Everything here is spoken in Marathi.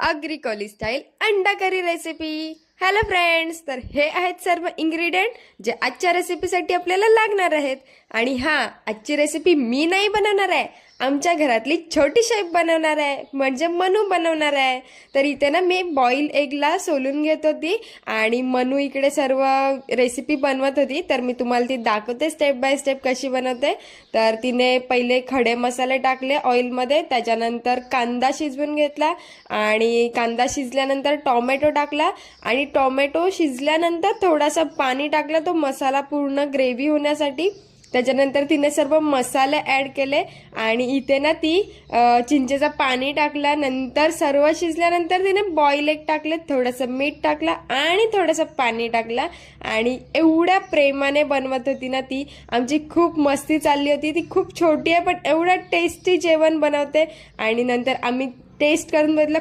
अग्रिकोली स्टाईल अंडा करी रेसिपी। हॅलो फ्रेंड्स, तर हे आहेत सर्व इन्ग्रेडियंट जे आजच्या रेसिपीसाठी आपल्याला लागणार आहेत। आणि हां, आजची रेसिपी मी नाही बनवणार आहे, आमच्या घरातली छोटी शेफ बनवणार आहे, म्हणजे मनू बनवणार आहे। तर इथे ना मी बॉईल एगला सोलून घेत होती आणि मनू इकडे सर्व रेसिपी बनवत होती। तर मी तुम्हाला ती दाखवते स्टेप बाय स्टेप कशी बनवते। तर तिने पहिले खडे मसाले टाकले ऑइलमध्ये, त्याच्यानंतर कांदा शिजवून घेतला आणि कांदा शिजल्यानंतर टोमॅटो टाकला आणि टोमॅटो शिजल्यानंतर थोडासा पाणी टाकलं तो मसाला पूर्ण ग्रेव्ही होण्यासाठी। त्याच्यानंतर तिने सर्व मसाले ॲड केले आणि इथे ना ती चिंचेचा पाणी टाकला। नंतर सर्व शिजल्यानंतर तिने बॉईल एग टाकले, थोडंसं मीठ टाकला आणि थोडंसं पाणी टाकला आणि एवढ्या प्रेमाने बनवत होती ना ती। आमची खूप मस्ती चालली होती। ती खूप छोटी आहे पण एवढं टेस्टी जेवण बनवते। आणि नंतर आम्ही टेस्ट करून बघितलं,